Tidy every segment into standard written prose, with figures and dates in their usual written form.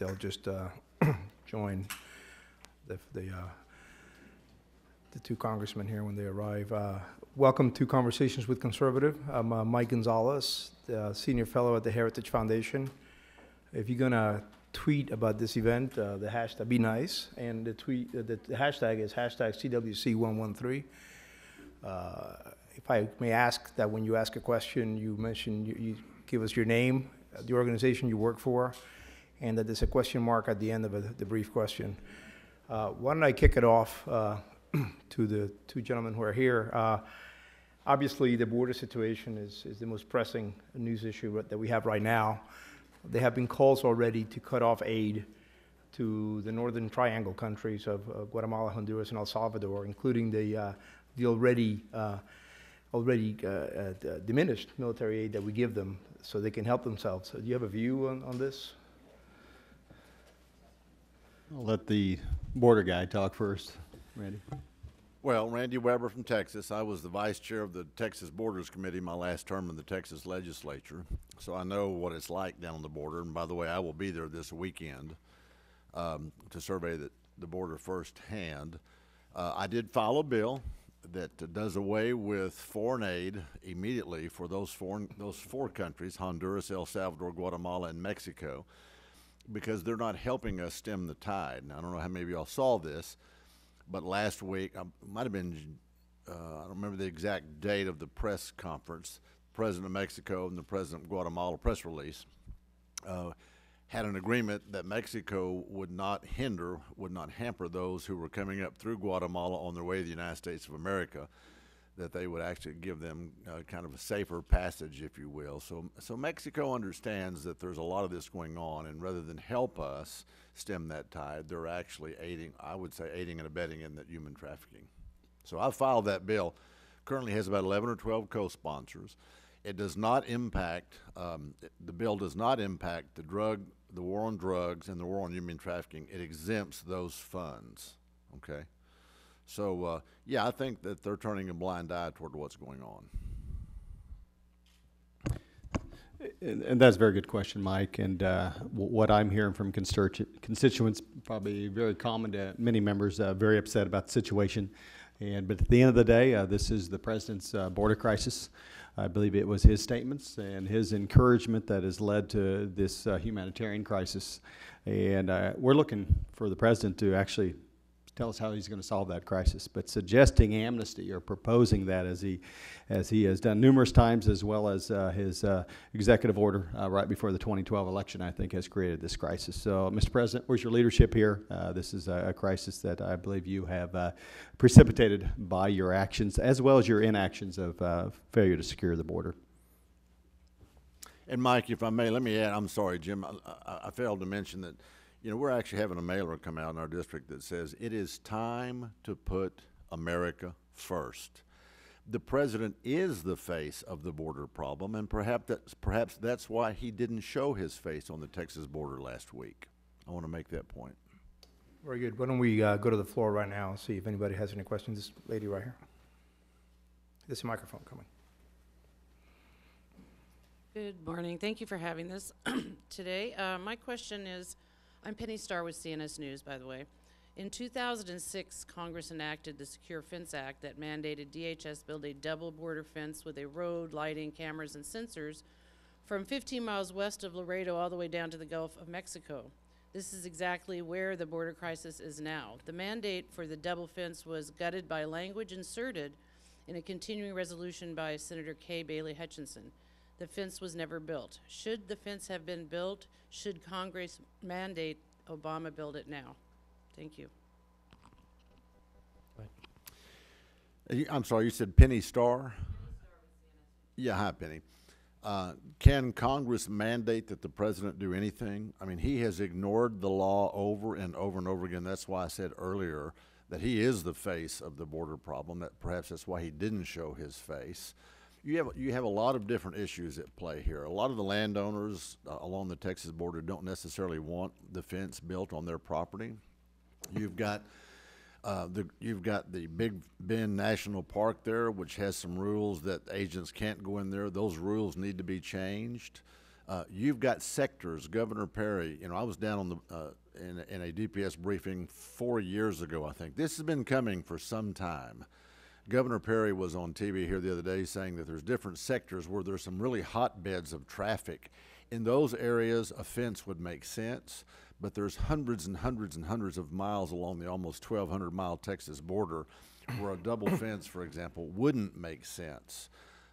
they'll just join the two congressmen here when they arrive. Welcome to Conversations with Conservative. I'm Mike Gonzalez, the Senior Fellow at the Heritage Foundation. If you're going to tweet about this event, the hashtag, be nice, and the hashtag is hashtag CWC113. If I may ask that when you ask a question, you mention, you give us your name, the organization you work for, and that there's a question mark at the end of the brief question. Why don't I kick it off to the two gentlemen who are here. Obviously, the border situation is the most pressing news issue that we have right now. There have been calls already to cut off aid to the Northern Triangle countries of Guatemala, Honduras, and El Salvador, including the already diminished military aid that we give them so they can help themselves. Do you have a view on this? I'll let the border guy talk first. Randy? Well, Randy Weber from Texas. I was the vice chair of the Texas Borders Committee my last term in the Texas legislature, so I know what it's like down on the border. And by the way, I will be there this weekend to survey the border firsthand. I did file a bill that does away with foreign aid immediately for those four countries, Honduras, El Salvador, Guatemala, and Mexico, because they're not helping us stem the tide. Now, I don't know how many of y'all saw this, but last week, it might have been, I don't remember the exact date of the press conference, the President of Mexico and the President of Guatemala press release had an agreement that Mexico would not hamper those who were coming up through Guatemala on their way to the United States of America, that they would actually give them kind of a safer passage, if you will. So Mexico understands that there's a lot of this going on, and rather than help us stem that tide, they're actually aiding, I would say, aiding and abetting in that human trafficking. So I filed that bill. Currently has about 11 or 12 co-sponsors. It does not impact, the bill does not impact the war on drugs and the war on human trafficking. It exempts those funds, okay? So, yeah, I think that they're turning a blind eye toward what's going on. And that's a very good question, Mike. And what I'm hearing from constituents, probably very common to many members, very upset about the situation. But at the end of the day, this is the president's border crisis. I believe it was his statements and his encouragement that has led to this humanitarian crisis. And we're looking for the president to actually tell us how he's going to solve that crisis. But suggesting amnesty or proposing that, as he has done numerous times, as well as his executive order right before the 2012 election, I think has created this crisis. So, Mr. President, where's your leadership here? This is a crisis that I believe you have precipitated by your actions, as well as your inactions of failure to secure the border. And Mike, if I may, let me add, I'm sorry, Jim, I failed to mention that, you know, we're actually having a mailer come out in our district that says it is time to put America first. The president is the face of the border problem, and perhaps that's why he didn't show his face on the Texas border last week. I want to make that point. Very good. Why don't we go to the floor right now and see if anybody has any questions? This lady right here. There's a microphone coming. Good morning. Thank you for having this today. My question is, I'm Penny Starr with CNS News, by the way. In 2006, Congress enacted the Secure Fence Act that mandated DHS build a double border fence with a road, lighting, cameras, and sensors from 15 miles west of Laredo all the way down to the Gulf of Mexico. This is exactly where the border crisis is now. The mandate for the double fence was gutted by language inserted in a continuing resolution by Senator Kay Bailey Hutchinson. The fence was never built. Should the fence have been built? Should Congress mandate Obama build it now? Thank you. I'm sorry, you said Penny Starr? Yeah, hi, Penny. Can Congress mandate that the president do anything? I mean, he has ignored the law over and over and over again. That's why I said earlier that he is the face of the border problem, that perhaps that's why he didn't show his face. You have a lot of different issues at play here. A lot of the landowners along the Texas border don't necessarily want the fence built on their property. You've got the Big Bend National Park there, which has some rules that agents can't go in there. Those rules need to be changed. You've got sectors, Governor Perry, you know, I was down on the, in a DPS briefing 4 years ago, I think. This has been coming for some time. Governor Perry was on TV here the other day saying that there's different sectors where there's some really hotbeds of traffic. In those areas, a fence would make sense, but there's hundreds and hundreds and hundreds of miles along the almost 1,200-mile Texas border where a double fence, for example, wouldn't make sense.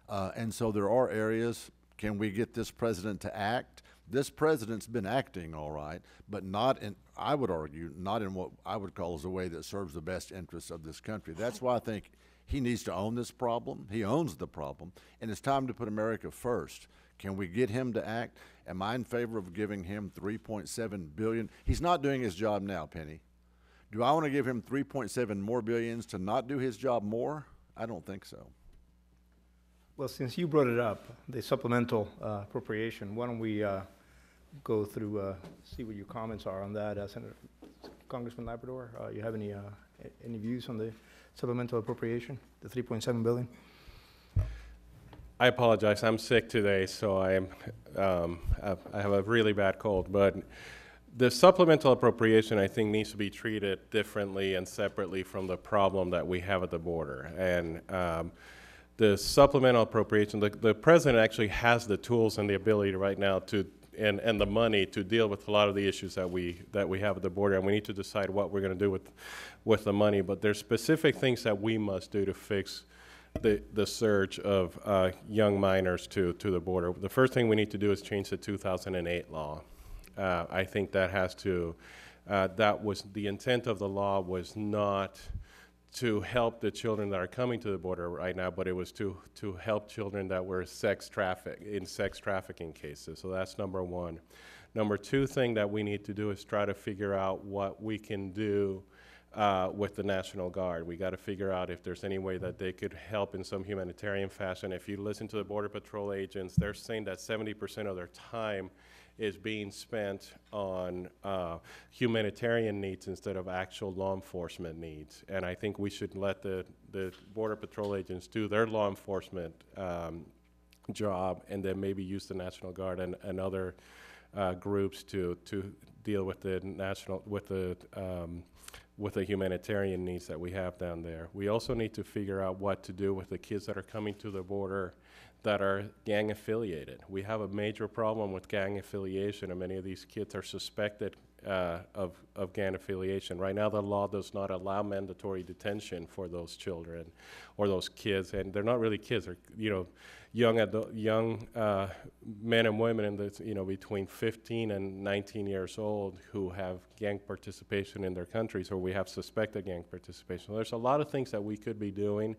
And so there are areas. Can we get this president to act? This president's been acting all right, but not in, I would argue, not in what I would call as a way that serves the best interests of this country. That's why I think he needs to own this problem. He owns the problem, and it's time to put America first. Can we get him to act? Am I in favor of giving him $3.7 billion? He's not doing his job now, Penny. Do I want to give him 3.7 more billions to not do his job more? I don't think so. Well, since you brought it up, the supplemental appropriation, why don't we go through, see what your comments are on that. Senator, Congressman Labrador, you have any views on the supplemental appropriation, the $3.7 billion? I apologize. I'm sick today, so I have a really bad cold. But the supplemental appropriation, I think, needs to be treated differently and separately from the problem that we have at the border. And the supplemental appropriation, the president actually has the tools and the ability right now to, and the money to deal with a lot of the issues that we have at the border, and we need to decide what we're going to do with the money. But there's specific things that we must do to fix the surge of young minors to the border. The first thing we need to do is change the 2008 law. I think that has to, that was, the intent of the law was not to help the children that are coming to the border right now, but it was to help children that were in sex trafficking cases. So that's number one. Number two thing that we need to do is try to figure out what we can do with the National Guard. We got to figure out if there's any way that they could help in some humanitarian fashion. If you listen to the Border Patrol agents, they're saying that 70% of their time is being spent on humanitarian needs instead of actual law enforcement needs. And I think we should let the Border Patrol agents do their law enforcement job, and then maybe use the National Guard and other groups to deal with the with the humanitarian needs that we have down there. We also need to figure out what to do with the kids that are coming to the border that are gang affiliated. We have a major problem with gang affiliation, and many of these kids are suspected of gang affiliation. Right now, the law does not allow mandatory detention for those children or those kids, and they're not really kids. They're, you know, young men and women in the, you know, between 15 and 19 years old who have gang participation in their countries, or we have suspected gang participation. So there's a lot of things that we could be doing,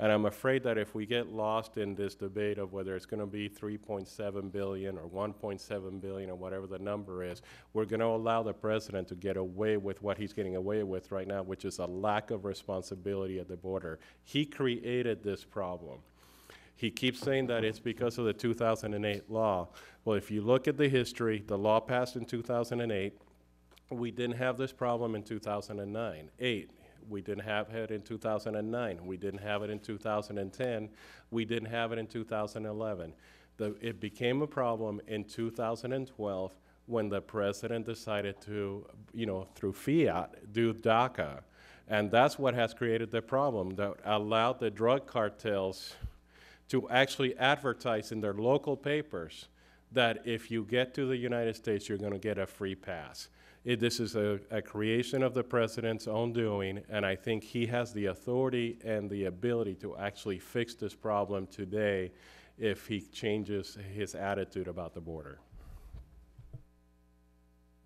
and I'm afraid that if we get lost in this debate of whether it's going to be 3.7 billion or 1.7 billion or whatever the number is, we're going to allow the president to get away with what he's getting away with right now, which is a lack of responsibility at the border. He created this problem. He keeps saying that it's because of the 2008 law. Well, if you look at the history, the law passed in 2008. We didn't have this problem in 2009. We didn't have it in 2009. We didn't have it in 2010. We didn't have it in 2011. It became a problem in 2012 when the president decided to, you know, through fiat, do DACA. And that's what has created the problem that allowed the drug cartels to actually advertise in their local papers that if you get to the United States, you're going to get a free pass. This is a creation of the president's own doing, and I think he has the authority and the ability to actually fix this problem today if he changes his attitude about the border.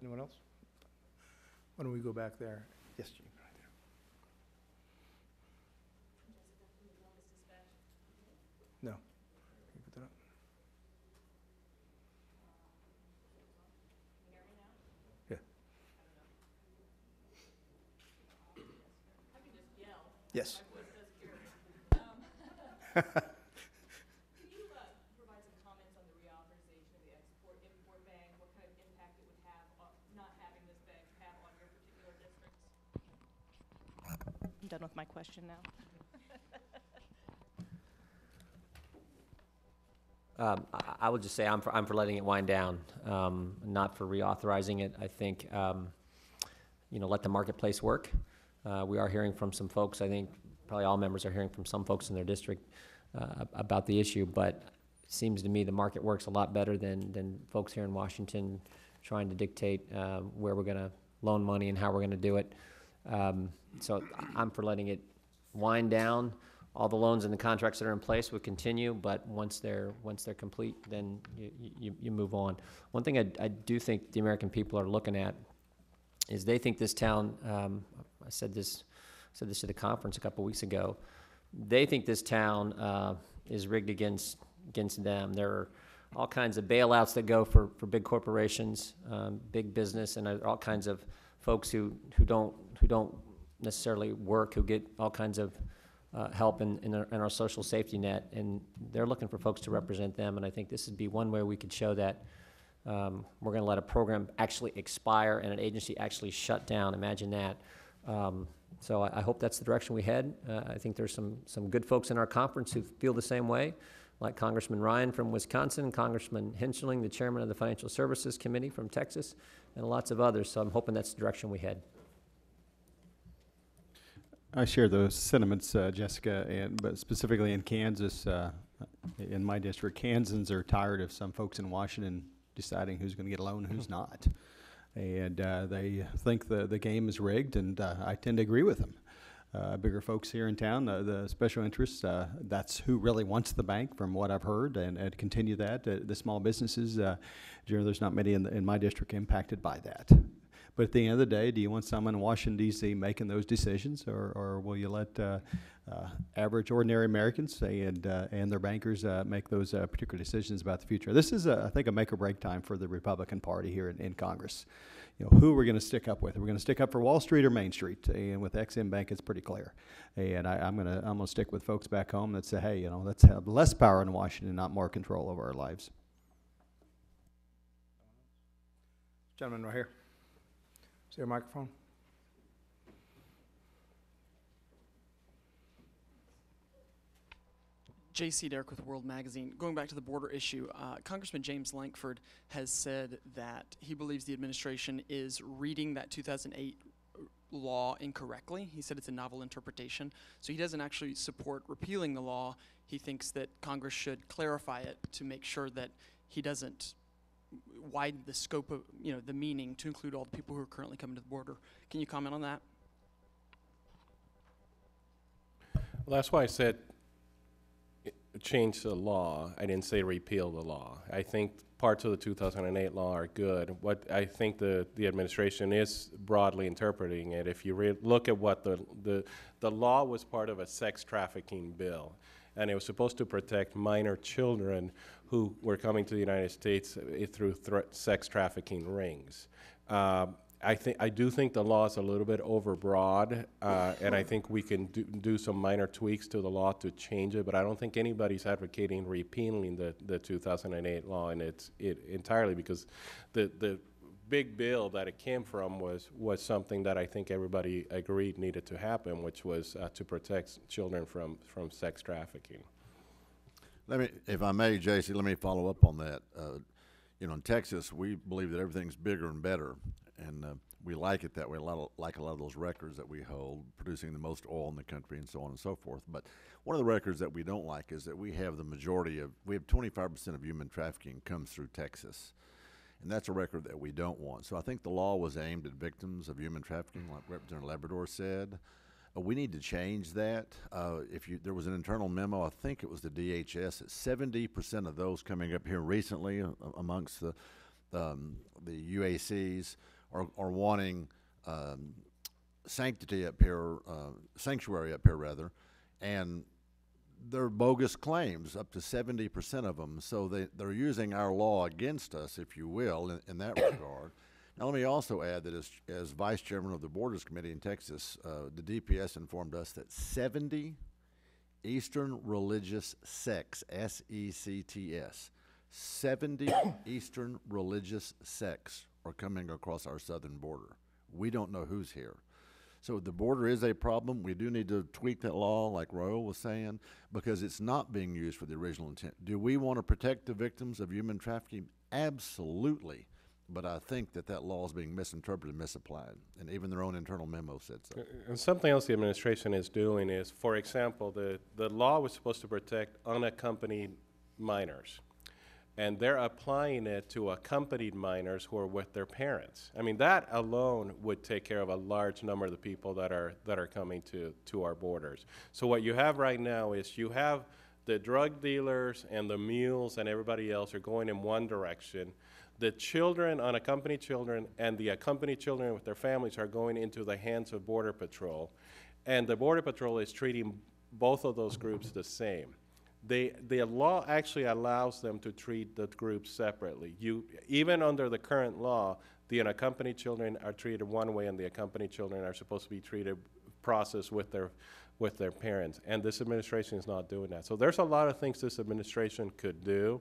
Anyone else? Why don't we go back there? Yes, Gene. No. Can you put that up? Yeah. Yes. Can you provide some comments on the reauthorization of the Export-Import Bank? What kind of impact it would have on not having this bank have on your particular districts? I'm done with my question now. I would just say I'm for letting it wind down, not for reauthorizing it. I think, let the marketplace work. We are hearing from some folks, I think probably all members are hearing from some folks in their district about the issue, but it seems to me the market works a lot better than folks here in Washington trying to dictate where we're going to loan money and how we're going to do it. So I'm for letting it wind down. All the loans and the contracts that are in place would continue, but once they're complete, then you move on. One thing I do think the American people are looking at is they think this town. I said this at a conference a couple weeks ago. They think this town is rigged against them. There are all kinds of bailouts that go for big corporations, big business, and all kinds of folks who don't necessarily work, who get all kinds of help in our social safety net, and they're looking for folks to represent them. And I think this would be one way we could show that we're going to let a program actually expire and an agency actually shut down. Imagine that. So I hope that's the direction we head. I think there's some good folks in our conference who feel the same way, like Congressman Ryan from Wisconsin, Congressman Henschling, the chairman of the Financial Services Committee from Texas, and lots of others. So I'm hoping that's the direction we head. I share those sentiments, Jessica, but specifically in Kansas, in my district, Kansans are tired of some folks in Washington deciding who's going to get a loan and who's not. And they think the game is rigged, and I tend to agree with them. Bigger folks here in town, the special interests, that's who really wants the bank from what I've heard, and continue that. The small businesses, generally there's not many in my district impacted by that. But at the end of the day, do you want someone in Washington, D.C. making those decisions, or will you let average, ordinary Americans and their bankers make those particular decisions about the future? This is, I think, a make-or-break time for the Republican Party here in Congress. Who we're going to stick up with? Are we going to stick up for Wall Street or Main Street? And with Ex-Im Bank, it's pretty clear. And I'm going to stick with folks back home that say, hey, let's have less power in Washington, not more control over our lives. Gentleman right here. Is there a microphone? J.C. Derrick with World Magazine. Going back to the border issue, Congressman James Lankford has said that he believes the administration is reading that 2008 law incorrectly. He said it's a novel interpretation. So he doesn't actually support repealing the law. He thinks that Congress should clarify it to make sure that he doesn't widen the scope of, the meaning to include all the people who are currently coming to the border. Can you comment on that? Well, that's why I said change the law. I didn't say repeal the law. I think parts of the 2008 law are good. What I think the administration is broadly interpreting it. If you look at what the law was part of a sex trafficking bill, and it was supposed to protect minor children who were coming to the United States through sex trafficking rings. I do think the law is a little bit overbroad, and I think we can do some minor tweaks to the law to change it, but I don't think anybody's advocating repealing the 2008 law in it entirely, because the big bill that it came from was something that I think everybody agreed needed to happen, which was to protect children from sex trafficking. If I may, JC, let me follow up on that. In Texas, we believe that everything's bigger and better, and we like it that way. Like a lot of those records that we hold, producing the most oil in the country and so on and so forth. But one of the records that we don't like is that we have 25% of human trafficking comes through Texas. And that's a record that we don't want. So I think the law was aimed at victims of human trafficking, like Representative Labrador said. We need to change that. There was an internal memo, I think it was the DHS, that 70% of those coming up here recently amongst the UACs are wanting sanctuary up here rather, and they're bogus claims, up to 70% of them. So they're using our law against us, if you will, in that regard. Now, let me also add that as vice chairman of the Borders Committee in Texas, the DPS informed us that 70 Eastern Religious Sects, S-E-C-T-S, 70 Eastern Religious Sects are coming across our southern border. We don't know who's here. So the border is a problem. We do need to tweak that law, like Royal was saying, because it's not being used for the original intent. Do we want to protect the victims of human trafficking? Absolutely. But I think that law is being misinterpreted and misapplied. And even their own internal memo said so. And something else the administration is doing is, for example, the law was supposed to protect unaccompanied minors. And they're applying it to accompanied minors who are with their parents. I mean, that alone would take care of a large number of the people that are coming to our borders. So what you have right now is you have the drug dealers and the mules and everybody else are going in one direction. The children, unaccompanied children, and the accompanied children with their families are going into the hands of Border Patrol. And the Border Patrol is treating both of those groups the same. The law actually allows them to treat the groups separately. Even under the current law, the unaccompanied children are treated one way and the accompanied children are supposed to be processed with their parents. And this administration is not doing that. So there's a lot of things this administration could do.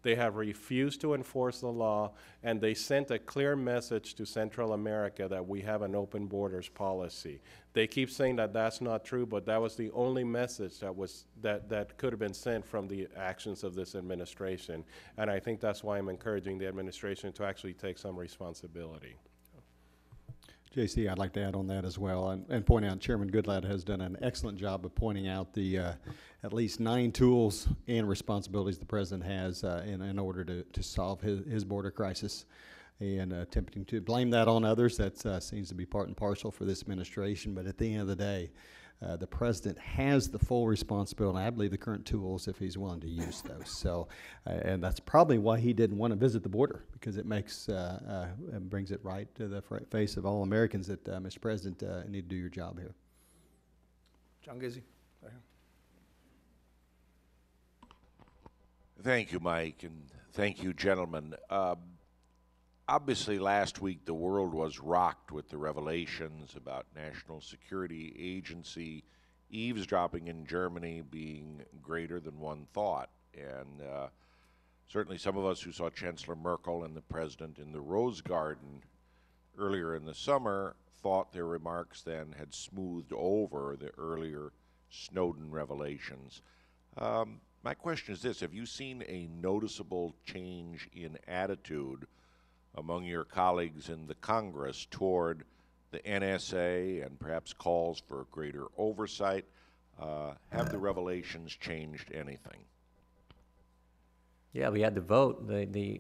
They have refused to enforce the law, and they sent a clear message to Central America that we have an open borders policy. They keep saying that that's not true, but that was the only message that could have been sent from the actions of this administration. And I think that's why I'm encouraging the administration to actually take some responsibility. JC, I'd like to add on that as well and point out Chairman Goodlatte has done an excellent job of pointing out the at least 9 tools and responsibilities the President has in order to solve his border crisis. And attempting to blame that on others, that seems to be part and parcel for this administration. But at the end of the day, the President has the full responsibility, and I believe the current tools, if he's willing to use those. So, and that's probably why he didn't want to visit the border, because it makes brings it right to the face of all Americans that, Mr. President, need to do your job here. John Gizzi. Right here. Thank you, Mike, and thank you, gentlemen. Obviously, last week the world was rocked with the revelations about National Security Agency eavesdropping in Germany being greater than one thought. And certainly some of us who saw Chancellor Merkel and the President in the Rose Garden earlier in the summer thought their remarks then had smoothed over the earlier Snowden revelations. My question is this: have you seen a noticeable change in attitude among your colleagues in the Congress toward the NSA and perhaps calls for greater oversight? Have the revelations changed anything? Yeah, we had the vote, the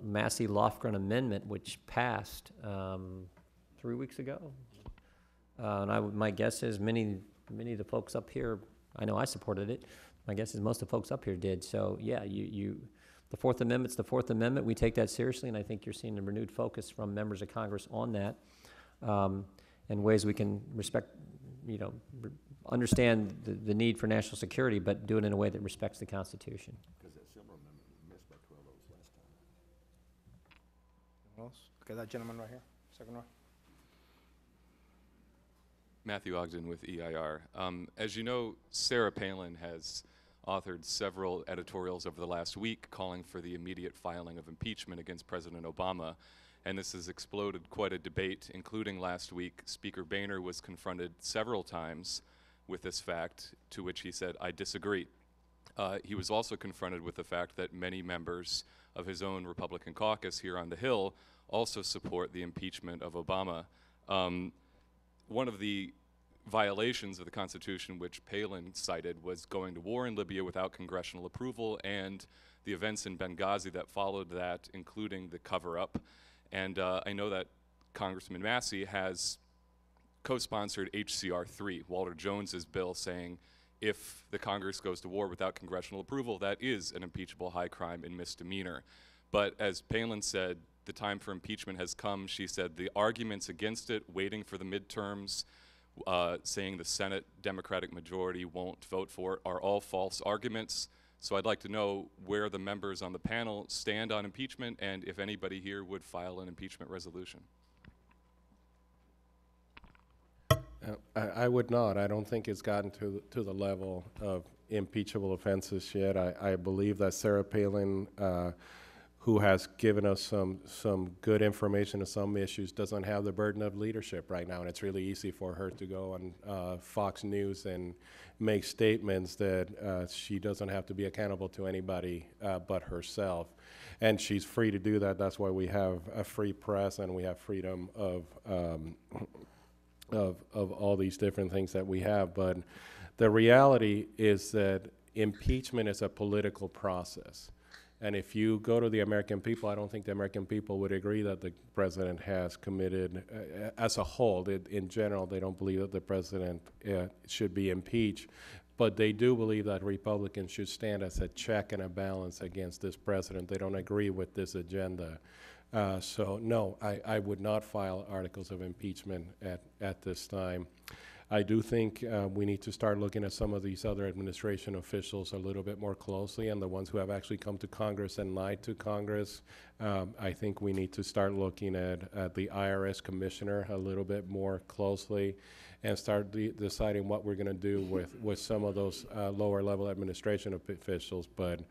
Massey Lofgren Amendment, which passed 3 weeks ago. And my guess is many of the folks up here, I know I supported it. My guess is most of the folks up here did. So yeah, the Fourth Amendment's the Fourth Amendment. We take that seriously, and I think you're seeing a renewed focus from members of Congress on that, and ways we can understand the need for national security, but do it in a way that respects the Constitution. Because that Silver Amendment missed by 12 votes last time. Anyone else? Okay, that gentleman right here, second row. Matthew Ogden with EIR. As you know, Sarah Palin has authored several editorials over the last week calling for the immediate filing of impeachment against President Obama, and this has exploded quite a debate, including last week. Speaker Boehner was confronted several times with this fact, to which he said, "I disagree." He was also confronted with the fact that many members of his own Republican caucus here on the Hill also support the impeachment of Obama. One of the violations of the Constitution which Palin cited was going to war in Libya without congressional approval, and the events in Benghazi that followed that, including the cover-up. And I know that Congressman Massey has co-sponsored HCR 3, Walter Jones's bill, saying if the Congress goes to war without congressional approval, that is an impeachable high crime and misdemeanor. But as Palin said, the time for impeachment has come. She said the arguments against it, waiting for the midterms, saying the Senate Democratic majority won't vote for it, are all false arguments. So I'd like to know where the members on the panel stand on impeachment, and if anybody here would file an impeachment resolution. I would not. I don't think it's gotten to the level of impeachable offenses yet. I believe that Sarah Palin, who has given us some good information on some issues, doesn't have the burden of leadership right now, and it's really easy for her to go on Fox News and make statements that she doesn't have to be accountable to anybody but herself. And she's free to do that. That's why we have a free press and we have freedom of all these different things that we have. But the reality is that impeachment is a political process. And if you go to the American people, I don't think the American people would agree that the president has committed, as a whole, in general, they don't believe that the president should be impeached. But they do believe that Republicans should stand as a check and a balance against this president. They don't agree with this agenda. So no, I would not file articles of impeachment at this time. I do think we need to start looking at some of these other administration officials a little bit more closely, and the ones who have actually come to Congress and lied to Congress. I think we need to start looking at the IRS commissioner a little bit more closely and start deciding what we're going to do with some of those lower level administration officials. But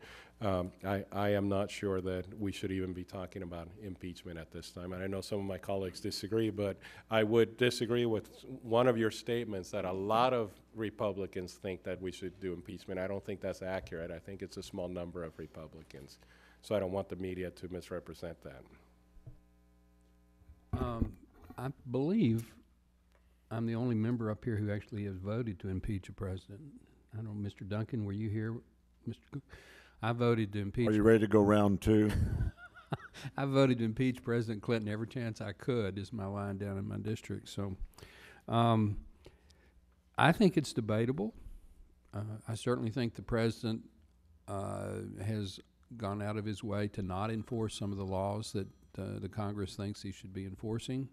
I am not sure that we should even be talking about impeachment at this time. And I know some of my colleagues disagree, but I would disagree with one of your statements that a lot of Republicans think that we should do impeachment. I don't think that's accurate. I think it's a small number of Republicans. So I don't want the media to misrepresent that. I believe I'm the only member up here who actually has voted to impeach a president. I don't know, Mr. Duncan, were you here? Mr. Cook? I voted to impeach. Are you ready to go round two? I voted to impeach President Clinton every chance I could, is my line down in my district. So I think it's debatable. I certainly think the president has gone out of his way to not enforce some of the laws that the Congress thinks he should be enforcing.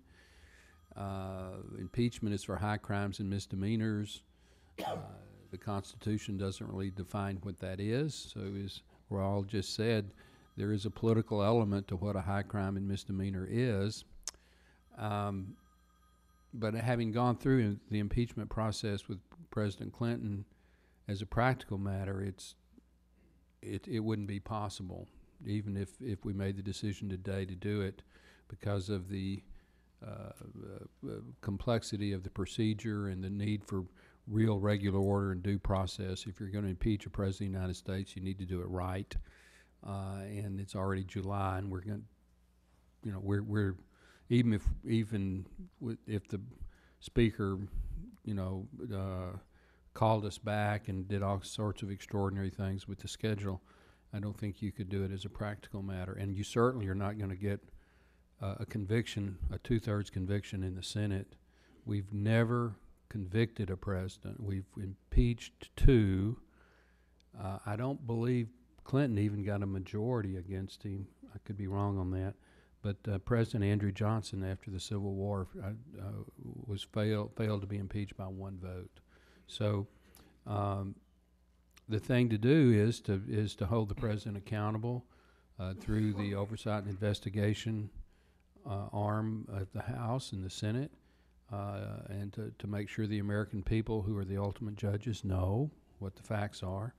Impeachment is for high crimes and misdemeanors. The Constitution doesn't really define what that is. So as Raul just said, there is a political element to what a high crime and misdemeanor is. But having gone through the impeachment process with President Clinton, as a practical matter, it wouldn't be possible, even if we made the decision today to do it, because of the complexity of the procedure and the need for real regular order and due process. If you're going to impeach a president of the United States, you need to do it right. And it's already July, and we're going to, we're even if the speaker, called us back and did all sorts of extraordinary things with the schedule, I don't think you could do it as a practical matter. And you certainly are not going to get a conviction, a 2/3 conviction in the Senate. We've never convicted a president. We've impeached two. I don't believe Clinton even got a majority against him. I could be wrong on that. But President Andrew Johnson, after the Civil War, failed to be impeached by one vote. So the thing to do is to hold the president accountable through the oversight and investigation arm of the House and the Senate, and to make sure the American people, who are the ultimate judges, know what the facts are.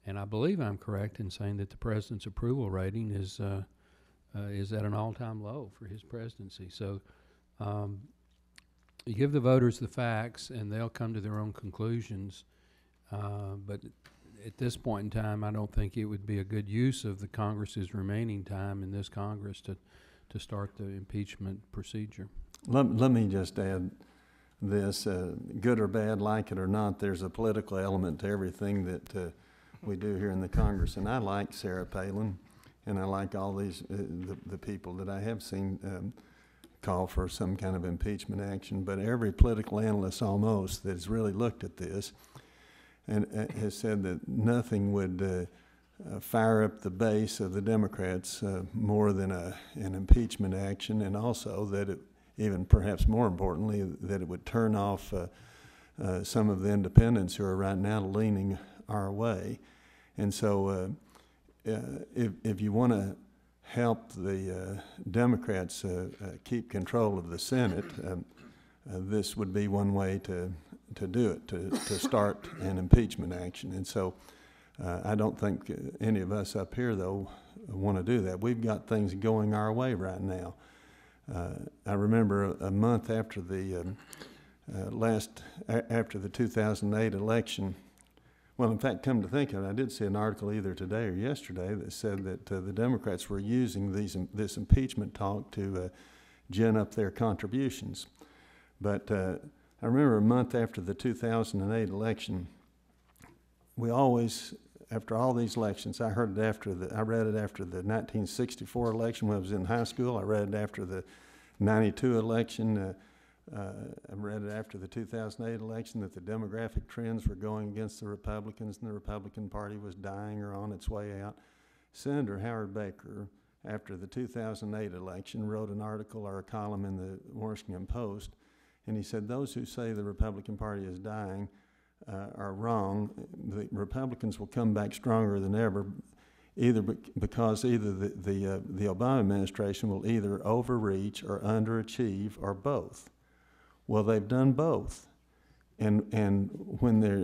And I believe I'm correct in saying that the president's approval rating is at an all-time low for his presidency. So you give the voters the facts, and they'll come to their own conclusions. But at this point in time, I don't think it would be a good use of the Congress's remaining time in this Congress to start the impeachment procedure. Let me just add this, good or bad, like it or not, there's a political element to everything that we do here in the Congress. And I like Sarah Palin, and I like all these, the people that I have seen call for some kind of impeachment action. But every political analyst almost that has really looked at this and has said that nothing would fire up the base of the Democrats more than an impeachment action, and also that it, even perhaps more importantly, that it would turn off some of the independents who are right now leaning our way. And so if you want to help the Democrats keep control of the Senate, this would be one way to do it, to start an impeachment action. And so I don't think any of us up here, though, want to do that. We've got things going our way right now. I remember a month after the after the 2008 election. Well, in fact, come to think of it, I did see an article either today or yesterday that said that the Democrats were using this impeachment talk to gin up their contributions. But I remember a month after the 2008 election, we always, after all these elections, I read it after the 1964 election when I was in high school. I read it after the 92 election. I read it after the 2008 election that the demographic trends were going against the Republicans and the Republican Party was dying or on its way out. Senator Howard Baker, after the 2008 election, wrote an article or a column in the Washington Post, and he said, those who say the Republican Party is dying are wrong. The Republicans will come back stronger than ever, because the Obama administration will either overreach or underachieve or both. Well, they've done both, and when they're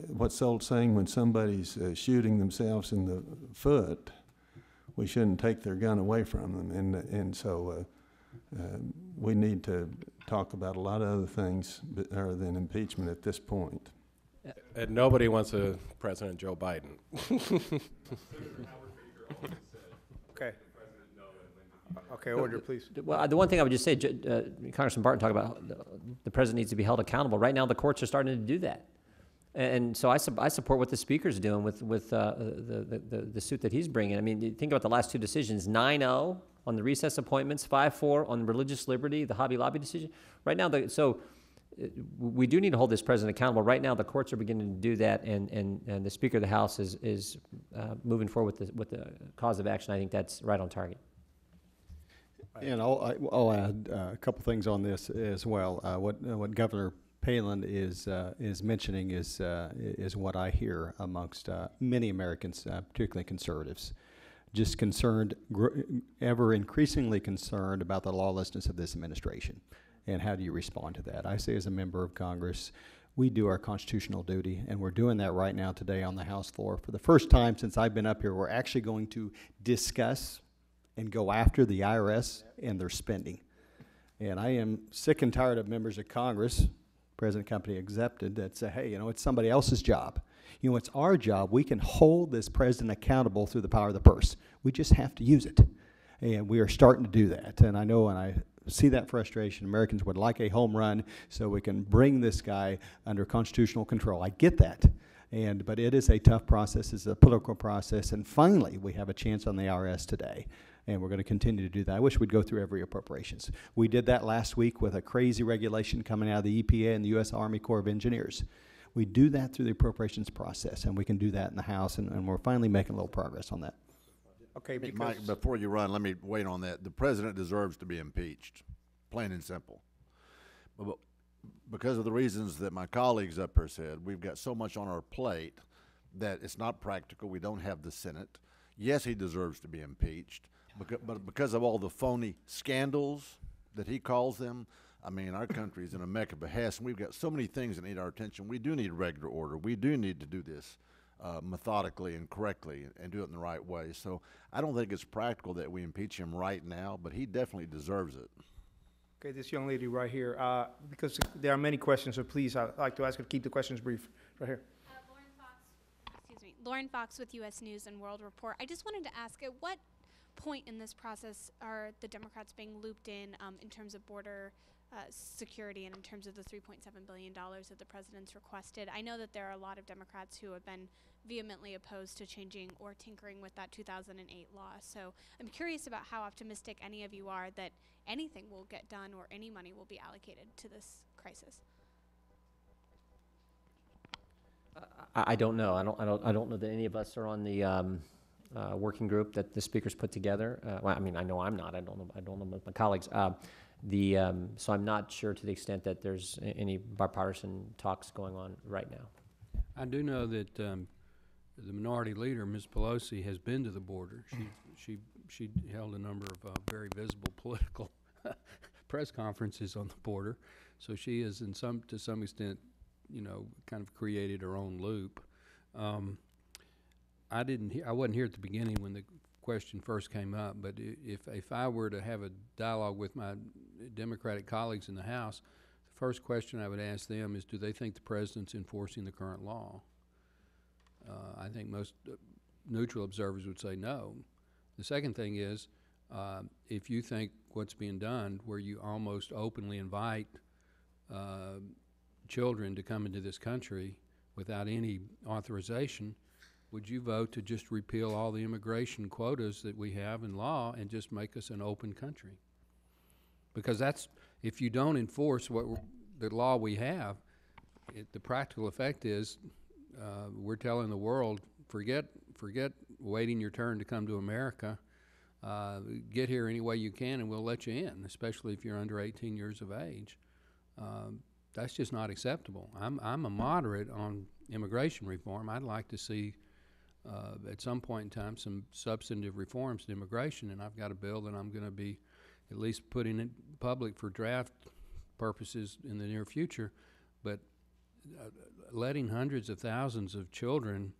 what's the old saying? When somebody's shooting themselves in the foot, we shouldn't take their gun away from them, and so we need to talk about a lot of other things other than impeachment at this point. And nobody wants a President Joe Biden. Okay. Okay, order, please. Well, the one thing I would just say, Congressman Barton talked about the president needs to be held accountable. Right now, the courts are starting to do that. And so I support what the speaker's doing with the suit that he's bringing. I mean, you think about the last two decisions, 9-0 on the recess appointments, 5-4 on religious liberty, the Hobby Lobby decision. Right now, we do need to hold this president accountable. Right now, the courts are beginning to do that, and the Speaker of the House is moving forward with the cause of action. I think that's right on target. And I'll add a couple things on this as well. What Governor Palin is mentioning is what I hear amongst many Americans, particularly conservatives, just concerned, ever increasingly concerned about the lawlessness of this administration. And how do you respond to that? I say as a member of Congress, we do our constitutional duty, and we're doing that right now today on the House floor. For the first time since I've been up here, we're actually going to discuss and go after the IRS and their spending. And I am sick and tired of members of Congress, President Company accepted, that say, hey, it's somebody else's job. It's our job. We can hold this president accountable through the power of the purse. We just have to use it. And we are starting to do that. And I know when I see that frustration, Americans would like a home run so we can bring this guy under constitutional control. I get that. But it is a tough process. It's a political process. And finally, we have a chance on the IRS today. And we're going to continue to do that. I wish we'd go through every appropriations. We did that last week with a crazy regulation coming out of the EPA and the U.S. Army Corps of Engineers. We do that through the appropriations process, and we can do that in the House, and we're finally making a little progress on that. Okay, because Mike, before you run, let me wait on that. The president deserves to be impeached, plain and simple. But because of the reasons that my colleagues up here said, we've got so much on our plate that it's not practical. We don't have the Senate. Yes, he deserves to be impeached. But because of all the phony scandals that he calls them, I mean, our country is in a mecca of behest, and we've got so many things that need our attention. We do need regular order. We do need to do this methodically and correctly and do it in the right way. So I don't think it's practical that we impeach him right now, but he definitely deserves it. Okay, this young lady right here, because there are many questions, so please, I'd like to ask her to keep the questions brief. Right here. Lauren Fox with U.S. News and World Report. I just wanted to ask, at what point in this process are the Democrats being looped in terms of border security and in terms of the $3.7 billion that the president's requested? I know that there are a lot of Democrats who have been vehemently opposed to changing or tinkering with that 2008 law. So I'm curious about how optimistic any of you are that anything will get done or any money will be allocated to this crisis. I don't know. I don't know that any of us are on the working group that the speakers put together. Well, I mean, I know I'm not. I don't know my colleagues. So I'm not sure to the extent that there's any bipartisan talks going on right now. I do know that the minority leader, Ms. Pelosi, has been to the border. She held a number of very visible political press conferences on the border. So she is, to some extent, kind of created her own loop. I wasn't here at the beginning when the question first came up, but if I were to have a dialogue with my Democratic colleagues in the House, the first question I would ask them is, do they think the president's enforcing the current law? I think most neutral observers would say no. The second thing is, if you think what's being done, where you almost openly invite children to come into this country without any authorization, would you vote to just repeal all the immigration quotas that we have in law and just make us an open country? Because that's, if you don't enforce the law we have, the practical effect is we're telling the world, forget waiting your turn to come to America. Get here any way you can and we'll let you in, especially if you're under 18 years of age. That's just not acceptable. I'm a moderate on immigration reform. I'd like to see at some point in time some substantive reforms to immigration, and I've got a bill that I'm going to be at least putting in public for draft purposes in the near future. But letting hundreds of thousands of children,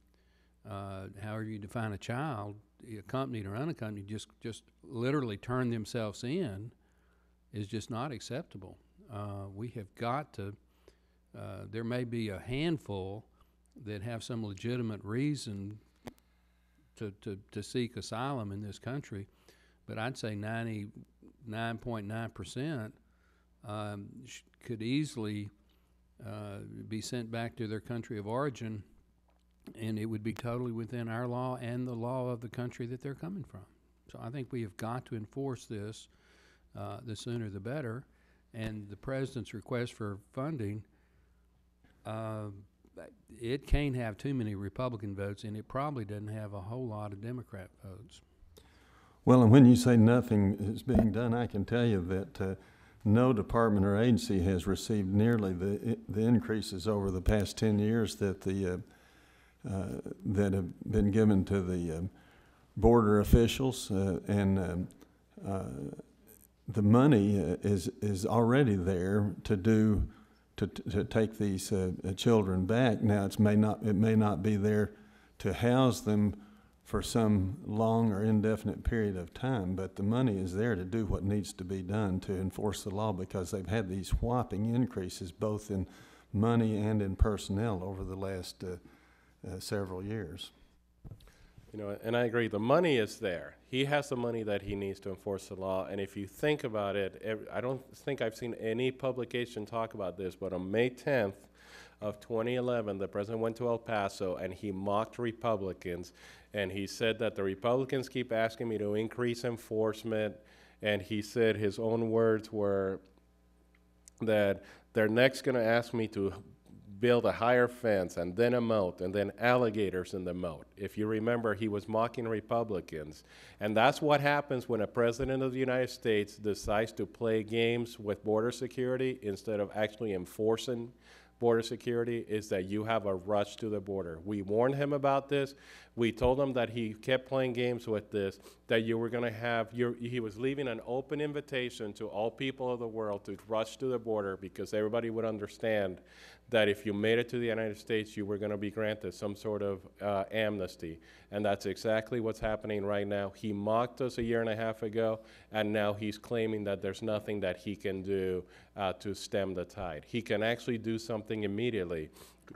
however you define a child, accompanied or unaccompanied, just literally turn themselves in is just not acceptable. We have got to, there may be a handful that have some legitimate reason to seek asylum in this country, but I'd say 99.9% could easily be sent back to their country of origin, and it would be totally within our law and the law of the country that they're coming from. So I think we have got to enforce this, the sooner the better. And the president's request for funding, it can't have too many Republican votes, and it probably doesn't have a whole lot of Democrat votes. Well, and when you say nothing is being done, I can tell you that no department or agency has received nearly the increases over the past 10 years that that have been given to the border officials, and the money is already there to take these children back. Now it may not be there to house them for some long or indefinite period of time, but the money is there to do what needs to be done to enforce the law, because they've had these whopping increases both in money and in personnel over the last several years. You know, and I agree, the money is there. He has the money that he needs to enforce the law, and if you think about it, I don't think I've seen any publication talk about this, but on May 10th of 2011, the president went to El Paso and he mocked Republicans, and he said that the Republicans keep asking me to increase enforcement, and he said his own words were that they're next going to ask me to build a higher fence and then a moat and then alligators in the moat. If you remember, he was mocking Republicans. And that's what happens when a president of the United States decides to play games with border security instead of actually enforcing border security, is that you have a rush to the border. We warned him about this. We told him that he kept playing games with this, that you were going to have, he was leaving an open invitation to all people of the world to rush to the border, because everybody would understand that if you made it to the United States, you were going to be granted some sort of amnesty. And that's exactly what's happening right now. He mocked us a year and a half ago, and now he's claiming that there's nothing that he can do to stem the tide. He can actually do something immediately.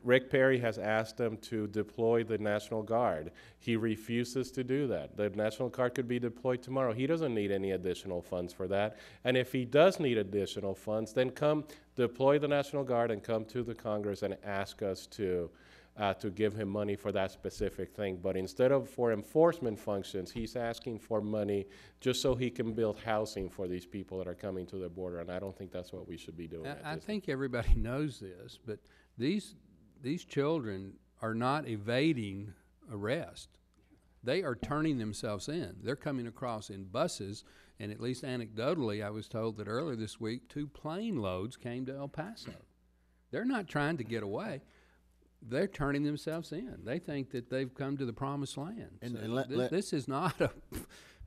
Rick Perry has asked them to deploy the National Guard. He refuses to do that. The National Guard could be deployed tomorrow. He doesn't need any additional funds for that. And if he does need additional funds, then come deploy the National Guard and come to the Congress and ask us to give him money for that specific thing. But instead of for enforcement functions, he's asking for money just so he can build housing for these people that are coming to the border. And I don't think that's what we should be doing. I think everybody knows this, but these children are not evading arrest. They are turning themselves in. They're coming across in buses, and at least anecdotally, I was told that earlier this week, 2 plane loads came to El Paso. They're not trying to get away. They're turning themselves in. They think that they've come to the promised land. This is not a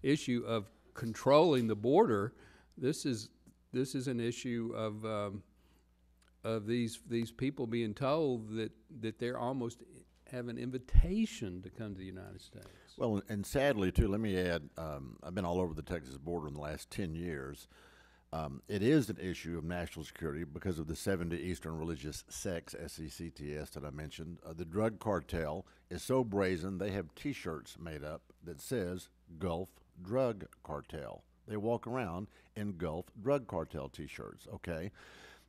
issue of controlling the border. This is an issue of these people being told that they're almost have an invitation to come to the United States. Well, and sadly too, let me add, I've been all over the Texas border in the last 10 years. It is an issue of national security because of the 70 Eastern Religious Sects, SECTS, that I mentioned. The drug cartel is so brazen, they have T-shirts made up that says Gulf Drug Cartel. They walk around in Gulf Drug Cartel T-shirts, okay?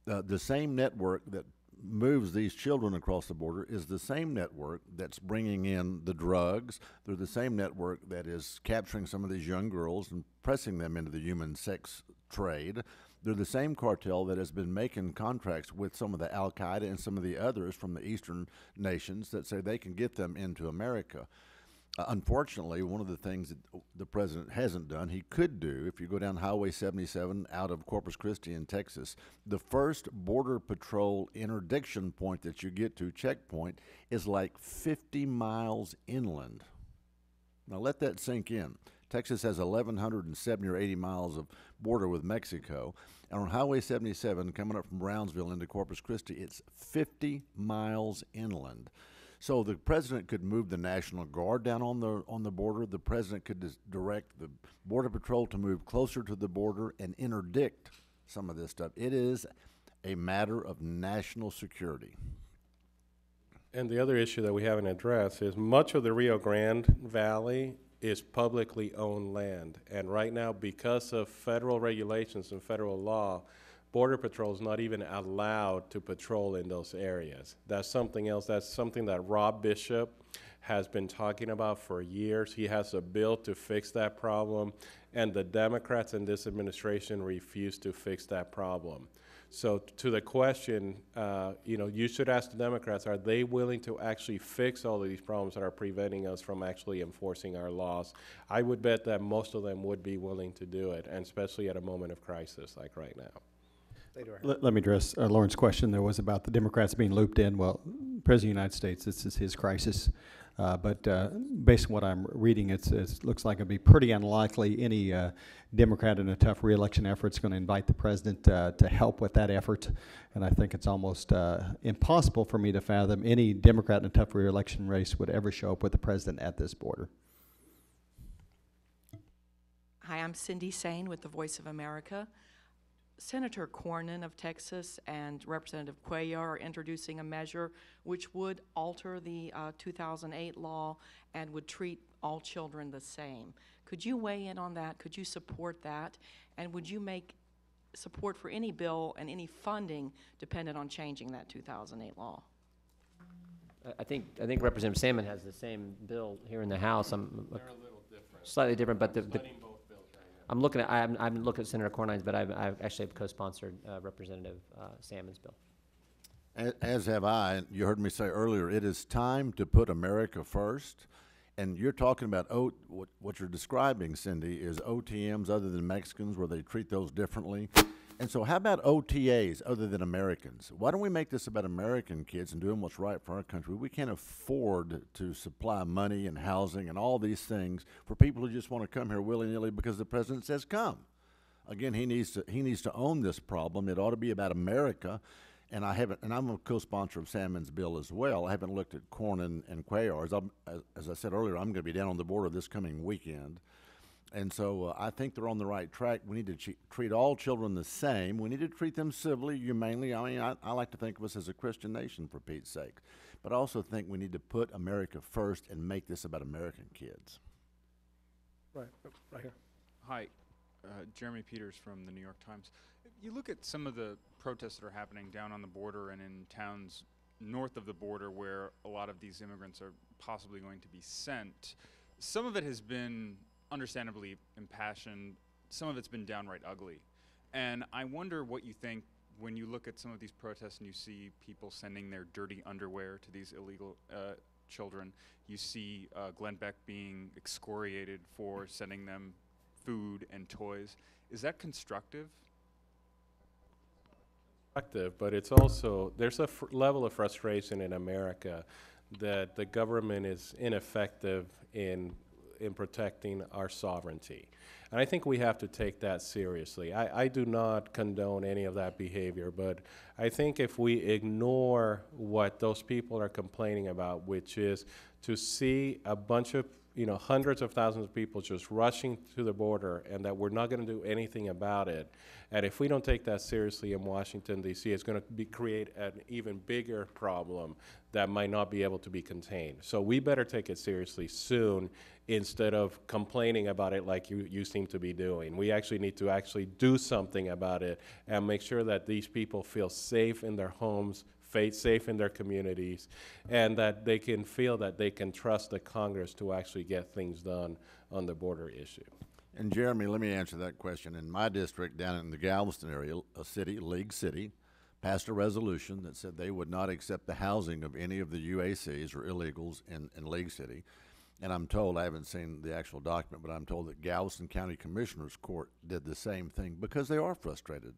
The same network that moves these children across the border is the same network that's bringing in the drugs. They're the same network that is capturing some of these young girls and pressing them into the human sex trade. They're the same cartel that has been making contracts with some of the Al-Qaeda and some of the others from the eastern nations that say they can get them into America. Unfortunately, one of the things that the president hasn't done, he could do, if you go down Highway 77 out of Corpus Christi in Texas, the first Border Patrol interdiction point that you get to, checkpoint, is like 50 miles inland. Now let that sink in. Texas has 1,170 or 80 miles of border with Mexico. And on Highway 77, coming up from Brownsville into Corpus Christi, it's 50 miles inland. So the president could move the National Guard down on the border. The president could direct the Border Patrol to move closer to the border and interdict some of this stuff. It is a matter of national security. And the other issue that we haven't addressed is much of the Rio Grande Valley is publicly owned land. And right now, because of federal regulations and federal law, Border Patrol is not even allowed to patrol in those areas. That's something else. That's something that Rob Bishop has been talking about for years. He has a bill to fix that problem, and the Democrats in this administration refuse to fix that problem. So to the question, you should ask the Democrats, are they willing to actually fix all of these problems that are preventing us from actually enforcing our laws? I would bet that most of them would be willing to do it, and especially at a moment of crisis like right now. Let me address Lauren's question. There was about the Democrats being looped in. Well, President of the United States, this is his crisis. But based on what I'm reading, it looks like it'd be pretty unlikely any Democrat in a tough reelection effort is going to invite the president to help with that effort. And I think it's almost impossible for me to fathom any Democrat in a tough reelection race would ever show up with the president at this border. Hi, I'm Cindy Sain with the Voice of America. Senator Cornyn of Texas and Representative Cuellar are introducing a measure which would alter the 2008 law and would treat all children the same. Could you weigh in on that? Could you support that? And would you make support for any bill and any funding dependent on changing that 2008 law? I think Representative Salmon has the same bill here in the House. They're a little different. Slightly different, but I'm looking at Senator Cornyn's, but I've actually co-sponsored Representative Salmon's bill. As have I. You heard me say earlier, it is time to put America first. And you're talking about what you're describing, Cindy, is OTMs other than Mexicans, where they treat those differently. And so how about OTAs other than Americans? Why don't we make this about American kids and doing what's right for our country? We can't afford to supply money and housing and all these things for people who just want to come here willy-nilly because the president says come. Again, he needs to own this problem. It ought to be about America. And I'm a co-sponsor of Salmon's bill as well. I haven't looked at Cornyn and Cuellar's. As I said earlier, I'm going to be down on the border this coming weekend. And so I think they're on the right track. We need to treat all children the same. We need to treat them civilly, humanely. I mean, I like to think of us as a Christian nation, for Pete's sake. But I also think we need to put America first and make this about American kids. Right here. Hi, Jeremy Peters from the New York Times. You look at some of the protests that are happening down on the border and in towns north of the border where a lot of these immigrants are possibly going to be sent. Some of it has been understandably impassioned. Some of it's been downright ugly. And I wonder what you think when you look at some of these protests and you see people sending their dirty underwear to these illegal children. You see Glenn Beck being excoriated for sending them food and toys. Is that constructive? But it's also, there's a level of frustration in America that the government is ineffective in protecting our sovereignty. And I think we have to take that seriously. I do not condone any of that behavior, but I think if we ignore what those people are complaining about, which is to see a bunch of hundreds of thousands of people just rushing to the border, and that we're not going to do anything about it. And if we don't take that seriously in Washington, D.C., it's going to create an even bigger problem that might not be able to be contained. So we better take it seriously soon instead of complaining about it like you seem to be doing. We actually need to actually do something about it and make sure that these people feel safe in their homes, safe in their communities, and that they can feel that they can trust the Congress to actually get things done on the border issue. And Jeremy, let me answer that question. In my district, down in the Galveston area, a city, League City, passed a resolution that said they would not accept the housing of any of the UACs or illegals in League City. And I'm told, I haven't seen the actual document, but I'm told that Galveston County Commissioner's Court did the same thing because they are frustrated,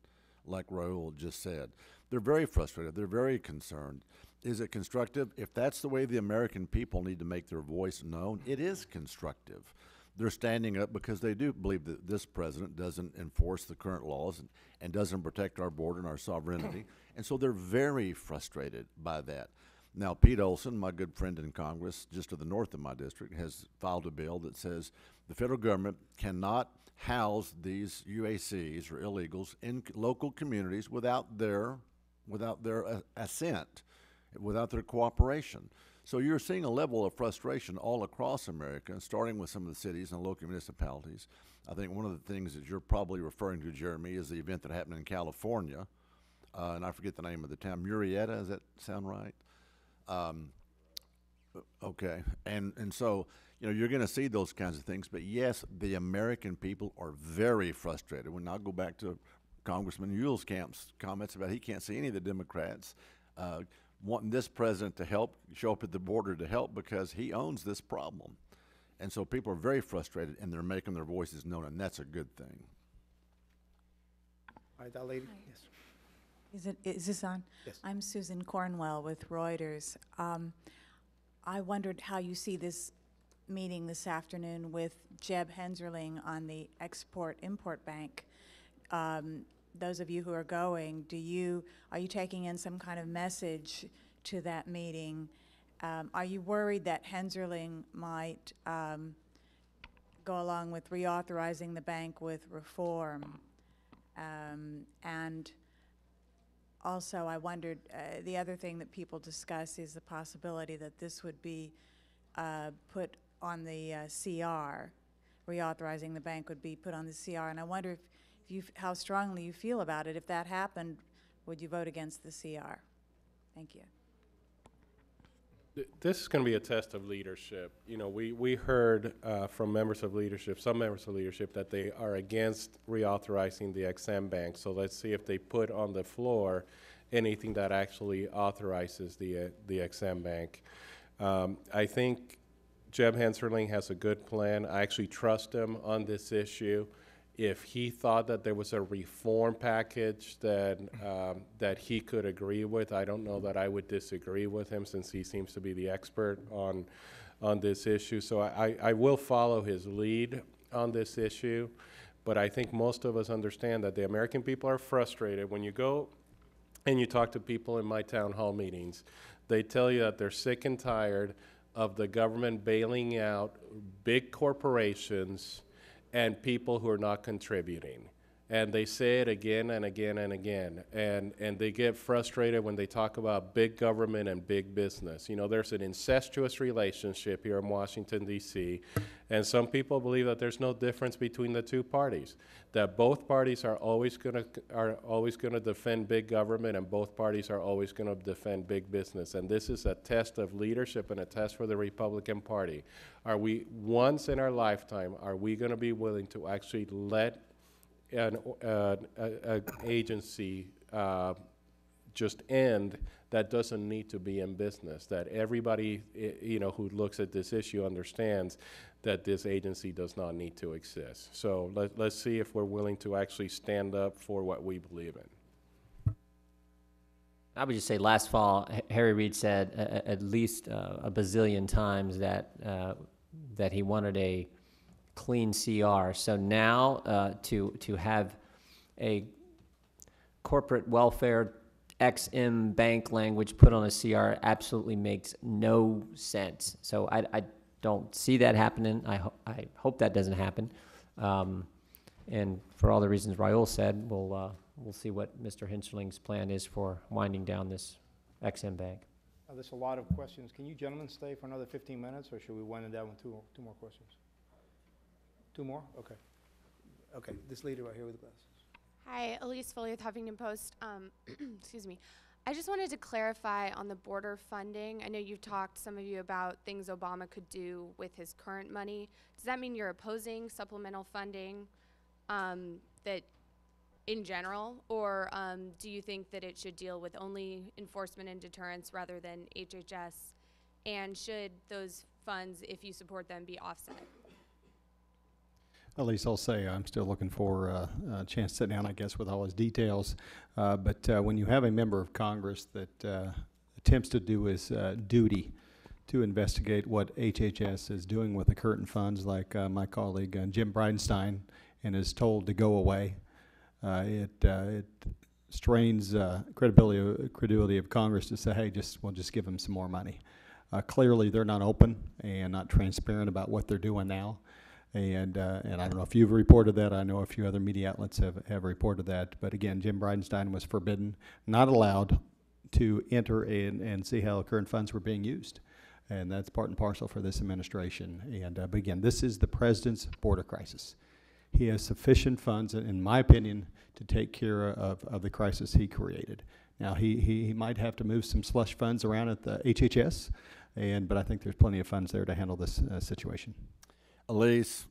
like Raul just said. They're very frustrated. They're very concerned. Is it constructive? If that's the way the American people need to make their voice known, it is constructive. They're standing up because they do believe that this president doesn't enforce the current laws and doesn't protect our border and our sovereignty. And so they're very frustrated by that. Now, Pete Olson, my good friend in Congress, just to the north of my district, has filed a bill that says the federal government cannot house these UACs or illegals in local communities without their assent, without their cooperation. So you're seeing a level of frustration all across America, starting with some of the cities and local municipalities. I think one of the things that you're probably referring to, Jeremy, is the event that happened in California, and I forget the name of the town, Murrieta, does that sound right? Okay, and so, you're going to see those kinds of things, but yes, the American people are very frustrated. When I go back to Congressman Uhlscamp's comments about he can't see any of the Democrats wanting this president to show up at the border to help because he owns this problem. And so people are very frustrated, and they're making their voices known, and that's a good thing. All right, that lady? Hi. Yes. Is this on? Yes. I'm Susan Cornwell with Reuters. I wondered how you see this meeting this afternoon with Jeb Hensarling on the Export-Import Bank. Those of you who are going, are you taking in some kind of message to that meeting? Are you worried that Hensarling might go along with reauthorizing the bank with reform? And also, I wondered, the other thing that people discuss is the possibility that this would be put on the CR, reauthorizing the bank would be put on the CR. And I wonder how strongly you feel about it. If that happened, would you vote against the CR? Thank you. This is going to be a test of leadership. We heard from some members of leadership, that they are against reauthorizing the EXIM Bank. So let's see if they put on the floor anything that actually authorizes the EXIM Bank. I think Jeb Hensarling has a good plan. I actually trust him on this issue. If he thought that there was a reform package that he could agree with, I don't know that I would disagree with him, since he seems to be the expert on this issue. So I will follow his lead on this issue, but I think most of us understand that the American people are frustrated. When you go and you talk to people in my town hall meetings, they tell you that they're sick and tired of the government bailing out big corporations and people who are not contributing. And they say it again and again and again. And they get frustrated when they talk about big government and big business. There's an incestuous relationship here in Washington, D.C., and some people believe that there's no difference between the two parties, that both parties are always going to defend big government, and both parties are always going to defend big business. And this is a test of leadership and a test for the Republican Party. Are we, once in our lifetime, are we going to be willing to actually let an agency just end that doesn't need to be in business, that everybody who looks at this issue understands that this agency does not need to exist? So let's see if we're willing to actually stand up for what we believe in. I would just say last fall, Harry Reid said at least a bazillion times that he wanted a clean CR. So now to have a corporate welfare EXIM Bank language put on a CR absolutely makes no sense. So don't see that happening. I hope that doesn't happen. And for all the reasons Raul said, we'll see what Mr. Hensarling's plan is for winding down this EXIM Bank. There's a lot of questions. Can you gentlemen stay for another 15 minutes, or should we wind it down with two more questions? Two more? Okay. Okay, this lady right here with the glasses. Hi, Elise Foley with Huffington Post. Excuse me. I just wanted to clarify on the border funding. I know you've talked, some of you, about things Obama could do with his current money. Does that mean you're opposing supplemental funding that in general, or do you think that it should deal with only enforcement and deterrence rather than HHS? And should those funds, if you support them, be offset? At least I'll say I'm still looking for a chance to sit down, I guess, with all his details. But when you have a member of Congress that attempts to do his duty to investigate what HHS is doing with the current funds, like my colleague Jim Bridenstine, and is told to go away, it strains credibility of Congress to say, hey, we'll just give them some more money. Clearly, they're not open and not transparent about what they're doing now. And I don't know if you've reported that. I know a few other media outlets have reported that. But again, Jim Bridenstine was forbidden, not allowed to enter and see how current funds were being used. And that's part and parcel for this administration. And but again, this is the president's border crisis. He has sufficient funds, in my opinion, to take care of the crisis he created. Now, he might have to move some slush funds around at the HHS, but I think there's plenty of funds there to handle this situation. Elise,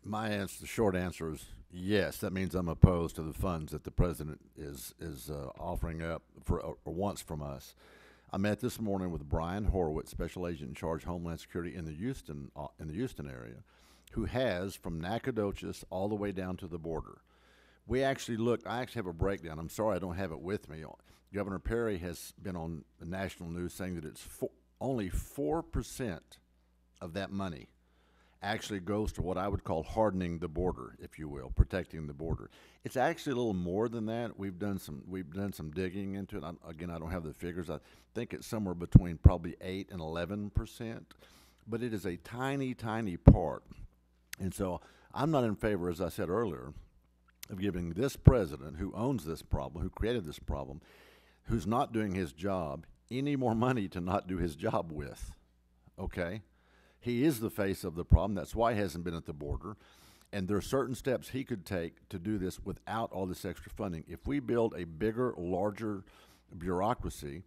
the short answer is yes. That means I'm opposed to the funds that the president is offering up or wants from us. I met this morning with Brian Horowitz, Special Agent in Charge of Homeland Security in the Houston area, who has from Nacogdoches all the way down to the border. I actually have a breakdown. I'm sorry I don't have it with me. Governor Perry has been on the national news saying that it's only 4% of that money actually goes to what I would call hardening the border, if you will, protecting the border. It's actually a little more than that. We've done some digging into it. Again, I don't have the figures. I think it's somewhere between probably 8 and 11%, but it is a tiny, tiny part. And so I'm not in favor, as I said earlier, of giving this president, who owns this problem, who created this problem, who's not doing his job, any more money to not do his job with. Okay? He is the face of the problem. That's why he hasn't been at the border. And there are certain steps he could take to do this without all this extra funding. If we build a bigger, larger bureaucracy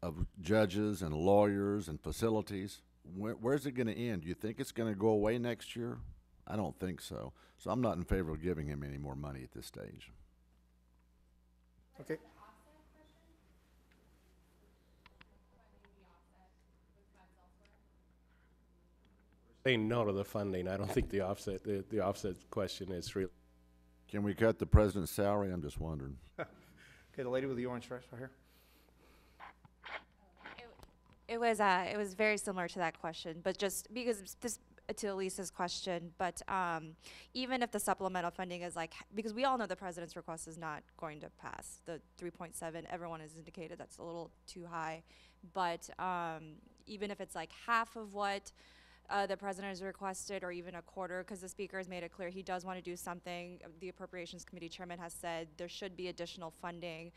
of judges and lawyers and facilities, where's it going to end? Do you think it's going to go away next year? I don't think so. So I'm not in favor of giving him any more money at this stage. Okay. Saying no to the funding. I don't think the offset question is real. Can we cut the president's salary? I'm just wondering. Okay, the lady with the orange dress right here. It was very similar to that question, but just because this to Elisa's question, but even if the supplemental funding is because we all know the president's request is not going to pass the 3.7. Everyone has indicated that's a little too high, but even if it's half of what the president has requested, or even a quarter, because the speaker has made it clear he does want to do something. The Appropriations Committee chairman has said there should be additional funding,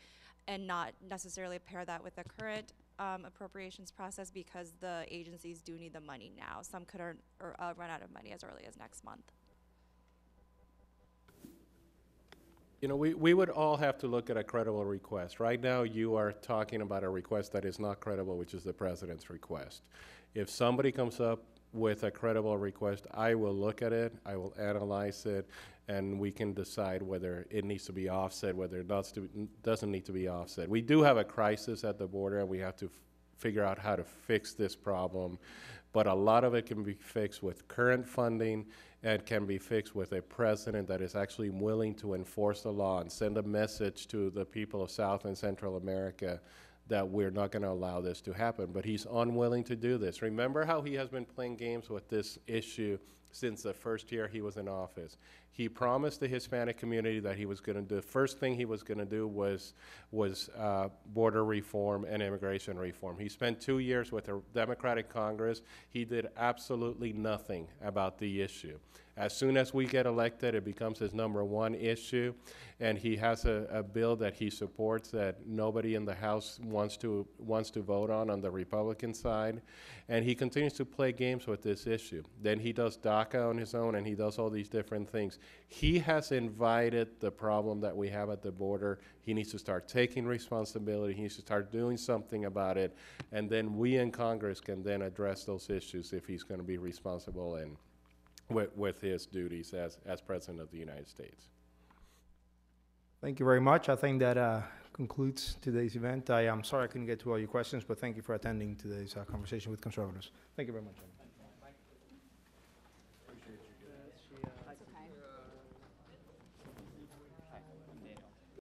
and not necessarily pair that with the current appropriations process, because the agencies do need the money now. Some could run out of money as early as next month. You know, we would all have to look at a credible request. Right now, you are talking about a request that is not credible, which is the president's request. If somebody comes up with a credible request, I will look at it, I will analyze it, and we can decide whether it needs to be offset, whether it doesn't need to be offset. We do have a crisis at the border, and we have to figure out how to fix this problem. But a lot of it can be fixed with current funding, and can be fixed with a president that is actually willing to enforce the law and send a message to the people of South and Central America that we're not going to allow this to happen. But he's unwilling to do this. Remember how he has been playing games with this issue since the first year he was in office. He promised the Hispanic community that he was going to do, the first thing he was going to do was border reform and immigration reform. He spent 2 years with a Democratic Congress. He did absolutely nothing about the issue. As soon as we get elected, it becomes his #1 issue, and he has a bill that he supports that nobody in the House wants to vote on the Republican side, and he continues to play games with this issue. Then he does DACA on his own, and he does all these different things. He has invited the problem that we have at the border. He needs to start taking responsibility. He needs to start doing something about it, and then we in Congress can then address those issues if he's going to be responsible and with his duties as President of the United States. Thank you very much. I think that concludes today's event. I'm sorry I couldn't get to all your questions, but thank you for attending today's conversation with conservatives. Thank you very much.